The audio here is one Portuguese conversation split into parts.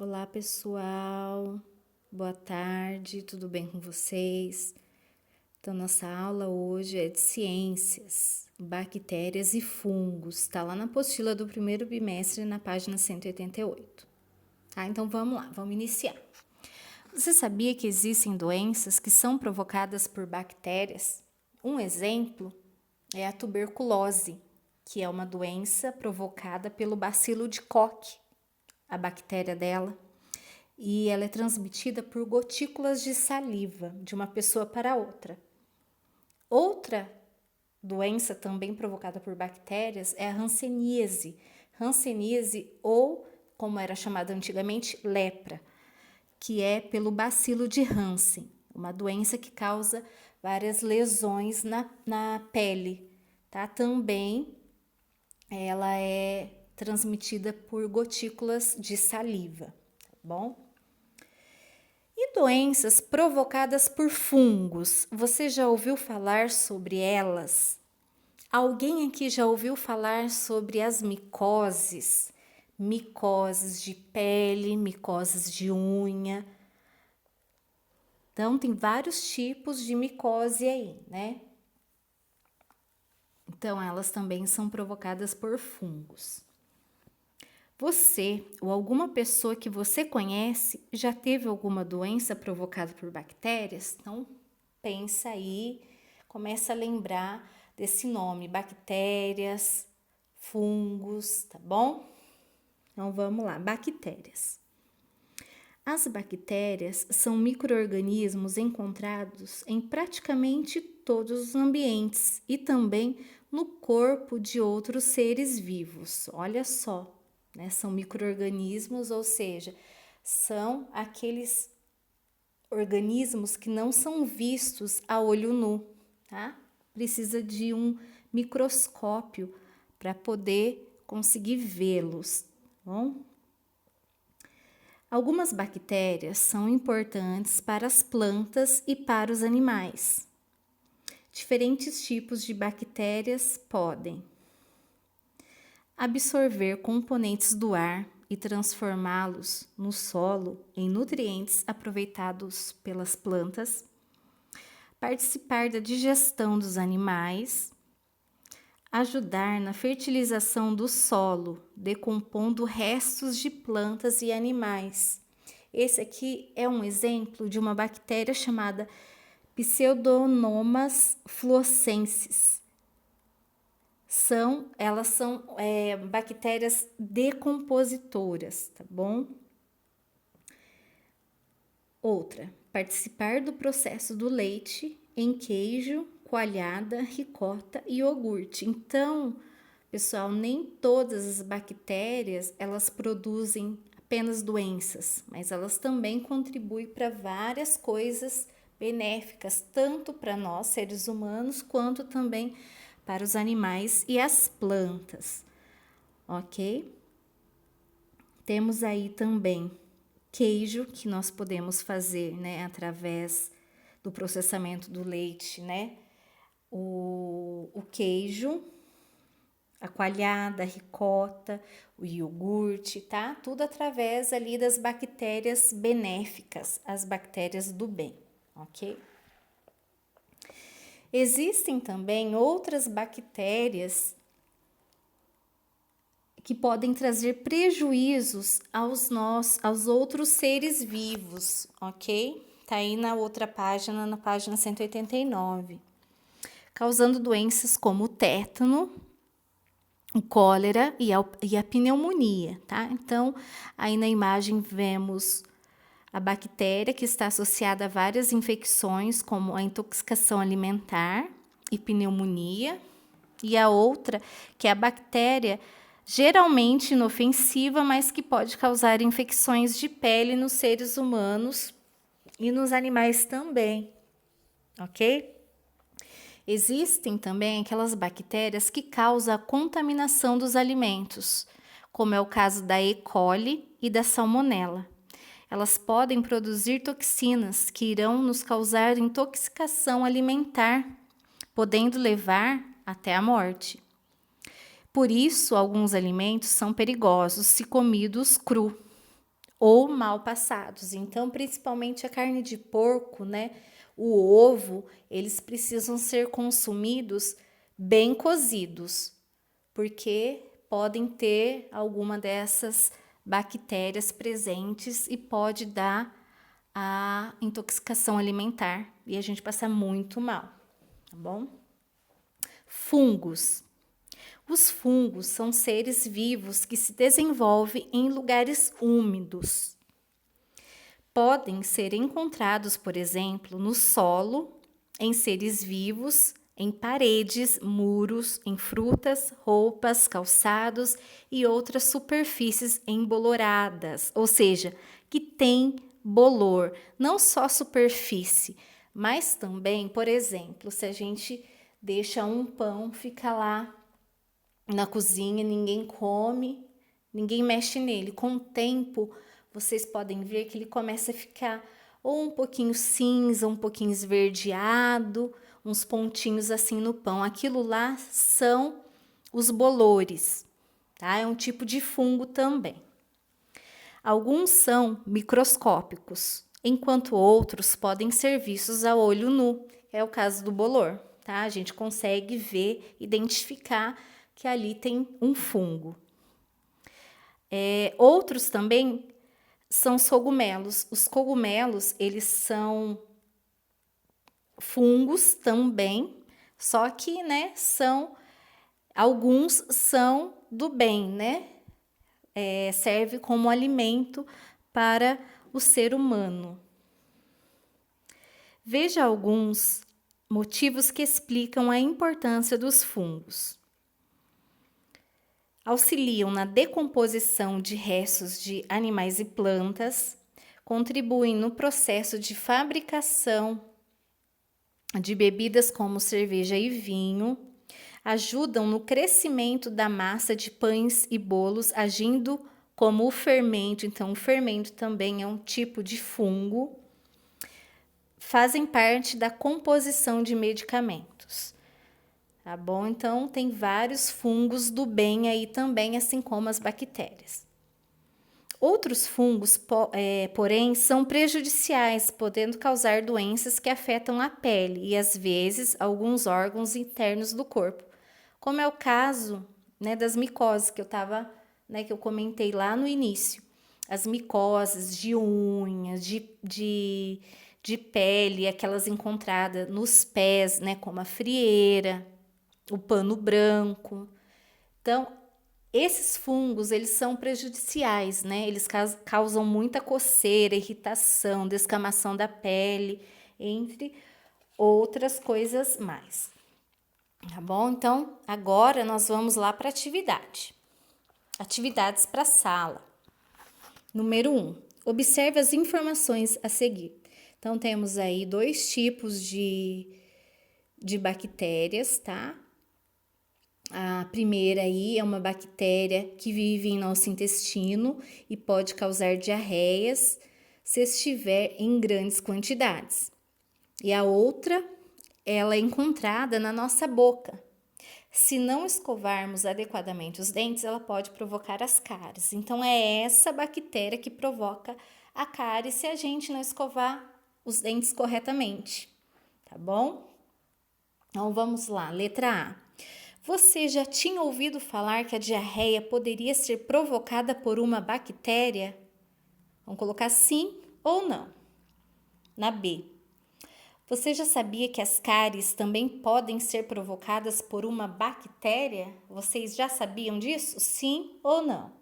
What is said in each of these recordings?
Olá, pessoal. Boa tarde, tudo bem com vocês? Então, nossa aula hoje é de ciências, bactérias e fungos. Está lá na apostila do primeiro bimestre, na página 188. Tá? Então, vamos lá, vamos iniciar. Você sabia que existem doenças que são provocadas por bactérias? Um exemplo é a tuberculose, que é uma doença provocada pelo bacilo de Koch, a bactéria dela, e ela é transmitida por gotículas de saliva de uma pessoa para outra. Outra doença também provocada por bactérias é a hanseníase. Hanseníase, ou como era chamada antigamente, lepra, que é pelo bacilo de Hansen, uma doença que causa várias lesões na pele, tá? Também ela é transmitida por gotículas de saliva, tá bom? E doenças provocadas por fungos, você já ouviu falar sobre elas? Alguém aqui já ouviu falar sobre as micoses? Micoses de pele, micoses de unha. Então, tem vários tipos de micose aí, né? Então, elas também são provocadas por fungos. Você ou alguma pessoa que você conhece já teve alguma doença provocada por bactérias? Então, pensa aí, começa a lembrar desse nome, bactérias, fungos, tá bom? Então, vamos lá, bactérias. As bactérias são micro-organismos encontrados em praticamente todos os ambientes e também no corpo de outros seres vivos. Olha só, né? São micro-organismos, ou seja, são aqueles organismos que não são vistos a olho nu, tá? Precisa de um microscópio para poder conseguir vê-los, tá bom? Algumas bactérias são importantes para as plantas e para os animais. Diferentes tipos de bactérias podem absorver componentes do ar e transformá-los no solo em nutrientes aproveitados pelas plantas, participar da digestão dos animais, ajudar na fertilização do solo, decompondo restos de plantas e animais. Esse aqui é um exemplo de uma bactéria chamada Pseudomonas fluorescens. Elas são bactérias decompositoras, tá bom? Outra, participar do processo do leite em queijo, coalhada, ricota e iogurte. Então, pessoal, nem todas as bactérias elas produzem apenas doenças, mas elas também contribuem para várias coisas benéficas, tanto para nós, seres humanos, quanto também para os animais e as plantas, ok? Temos aí também queijo, que nós podemos fazer, né, através do processamento do leite, né? O queijo, a coalhada, a ricota, o iogurte, tá? Tudo através ali das bactérias benéficas, as bactérias do bem, ok? Existem também outras bactérias que podem trazer prejuízos aos outros seres vivos, ok? Tá aí na outra página, na página 189, causando doenças como o tétano, o cólera e a pneumonia, tá? Então, aí na imagem vemos a bactéria que está associada a várias infecções, como a intoxicação alimentar e pneumonia, e a outra, que é a bactéria geralmente inofensiva, mas que pode causar infecções de pele nos seres humanos e nos animais também, ok? Existem também aquelas bactérias que causam a contaminação dos alimentos, como é o caso da E. coli e da salmonela. Elas podem produzir toxinas que irão nos causar intoxicação alimentar, podendo levar até a morte. Por isso, alguns alimentos são perigosos se comidos cru ou mal passados. Então, principalmente a carne de porco, né? O ovo, eles precisam ser consumidos bem cozidos, porque podem ter alguma dessas bactérias presentes e pode dar a intoxicação alimentar e a gente passa muito mal, tá bom? Fungos. Os fungos são seres vivos que se desenvolvem em lugares úmidos. Podem ser encontrados, por exemplo, no solo, em seres vivos, em paredes, muros, em frutas, roupas, calçados e outras superfícies emboloradas, ou seja, que tem bolor, não só superfície, mas também, por exemplo, se a gente deixa um pão, fica lá na cozinha, ninguém come, ninguém mexe nele. Com o tempo, vocês podem ver que ele começa a ficar ou um pouquinho cinza, um pouquinho esverdeado, uns pontinhos assim no pão. Aquilo lá são os bolores, tá? É um tipo de fungo também. Alguns são microscópicos, enquanto outros podem ser vistos a olho nu. É o caso do bolor, tá? A gente consegue ver, identificar que ali tem um fungo. Outros também são os cogumelos. Os cogumelos, eles são fungos também, só que, né, alguns são do bem, né? Serve como alimento para o ser humano. Veja alguns motivos que explicam a importância dos fungos. Auxiliam na decomposição de restos de animais e plantas, contribuem no processo de fabricação de bebidas como cerveja e vinho, ajudam no crescimento da massa de pães e bolos, agindo como o fermento. Então, o fermento também é um tipo de fungo. Fazem parte da composição de medicamentos. Tá bom? Então, tem vários fungos do bem aí também, assim como as bactérias. Outros fungos, porém, são prejudiciais, podendo causar doenças que afetam a pele e, às vezes, alguns órgãos internos do corpo, como é o caso, né, das micoses que que eu comentei lá no início. As micoses de unhas, de pele, aquelas encontradas nos pés, né, como a frieira, o pano branco. Então, esses fungos, eles são prejudiciais, né? Eles causam muita coceira, irritação, descamação da pele, entre outras coisas mais. Tá bom? Então, agora nós vamos lá para a atividade. Atividades para a sala. Número 1. Observe as informações a seguir. Então, temos aí 2 tipos de bactérias, tá? A primeira aí é uma bactéria que vive em nosso intestino e pode causar diarreias se estiver em grandes quantidades. E a outra, ela é encontrada na nossa boca. Se não escovarmos adequadamente os dentes, ela pode provocar as cáries. Então, é essa bactéria que provoca a cárie se a gente não escovar os dentes corretamente, tá bom? Então, vamos lá, letra A. Você já tinha ouvido falar que a diarreia poderia ser provocada por uma bactéria? Vamos colocar sim ou não. Na B. Você já sabia que as cáries também podem ser provocadas por uma bactéria? Vocês já sabiam disso? Sim ou não?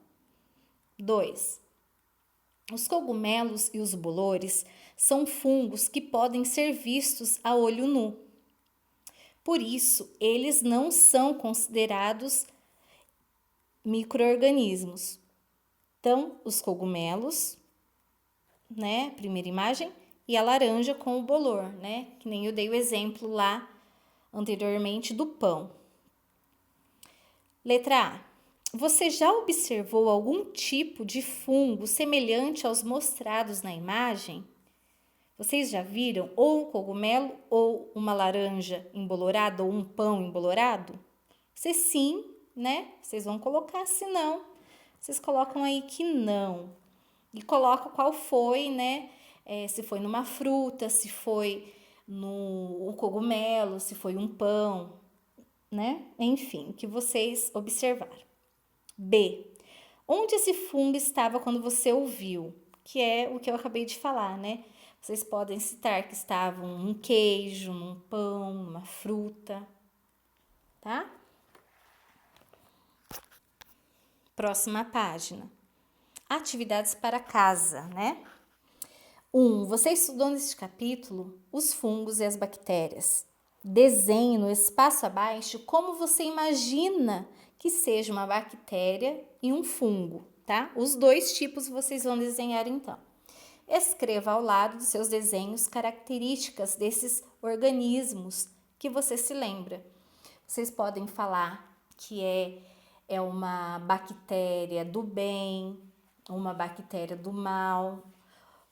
2. Os cogumelos e os bolores são fungos que podem ser vistos a olho nu. Por isso, eles não são considerados micro-organismos. Então, os cogumelos, né? Primeira imagem, e a laranja com o bolor, né? Que nem eu dei o exemplo lá anteriormente do pão. Letra A. Você já observou algum tipo de fungo semelhante aos mostrados na imagem? Vocês já viram ou um cogumelo ou uma laranja embolorada ou um pão embolorado? Se sim, né? Vocês vão colocar, se não, vocês colocam aí que não. E coloca qual foi, né? Se foi numa fruta, se foi no cogumelo, se foi um pão, né? Enfim, o que vocês observaram. B. Onde esse fungo estava quando você ouviu? Que é o que eu acabei de falar, né? Vocês podem citar que estavam num queijo, num pão, numa fruta, tá? Próxima página. Atividades para casa, né? 1. Você estudou neste capítulo os fungos e as bactérias. Desenhe no espaço abaixo como você imagina que seja uma bactéria e um fungo, tá? Os dois tipos vocês vão desenhar então. Escreva ao lado dos seus desenhos características desses organismos que você se lembra. Vocês podem falar que é uma bactéria do bem, uma bactéria do mal,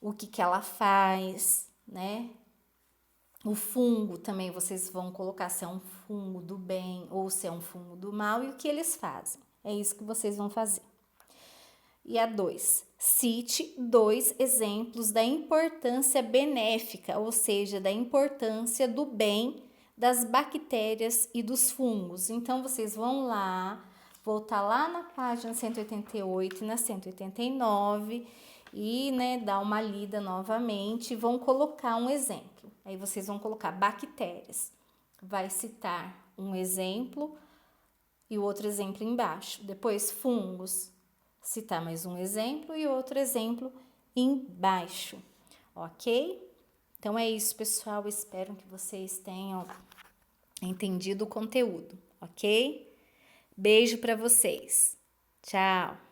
o que ela faz, né? O fungo também vocês vão colocar se é um fungo do bem ou se é um fungo do mal e o que eles fazem. É isso que vocês vão fazer. E a 2, cite 2 exemplos da importância benéfica, ou seja, da importância do bem das bactérias e dos fungos. Então, vocês vão lá, voltar lá na página 188 e na 189 e, né, dar uma lida novamente e vão colocar um exemplo. Aí vocês vão colocar bactérias. Vai citar um exemplo e o outro exemplo embaixo. Depois, fungos, citar mais um exemplo e outro exemplo embaixo, ok? Então é isso, pessoal. Espero que vocês tenham entendido o conteúdo, ok? Beijo para vocês. Tchau!